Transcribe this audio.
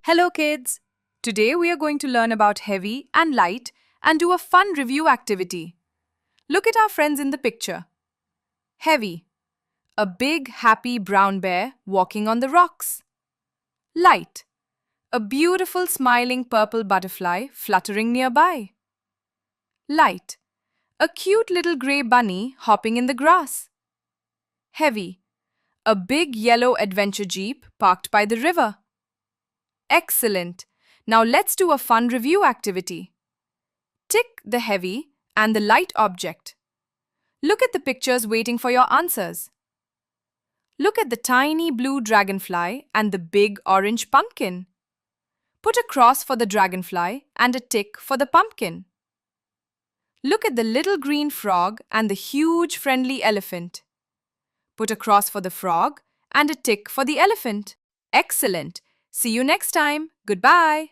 Hello kids! Today we are going to learn about heavy and light and do a fun review activity. Look at our friends in the picture. Heavy. A big happy brown bear walking on the rocks. Light. A beautiful smiling purple butterfly fluttering nearby. Light. A cute little grey bunny hopping in the grass. Heavy. A big yellow adventure jeep parked by the river. Excellent! Now let's do a fun review activity. Tick the heavy and the light object. Look at the pictures waiting for your answers. Look at the tiny blue dragonfly and the big orange pumpkin. Put a cross for the dragonfly and a tick for the pumpkin. Look at the little green frog and the huge friendly elephant. Put a cross for the frog and a tick for the elephant. Excellent! See you next time. Goodbye.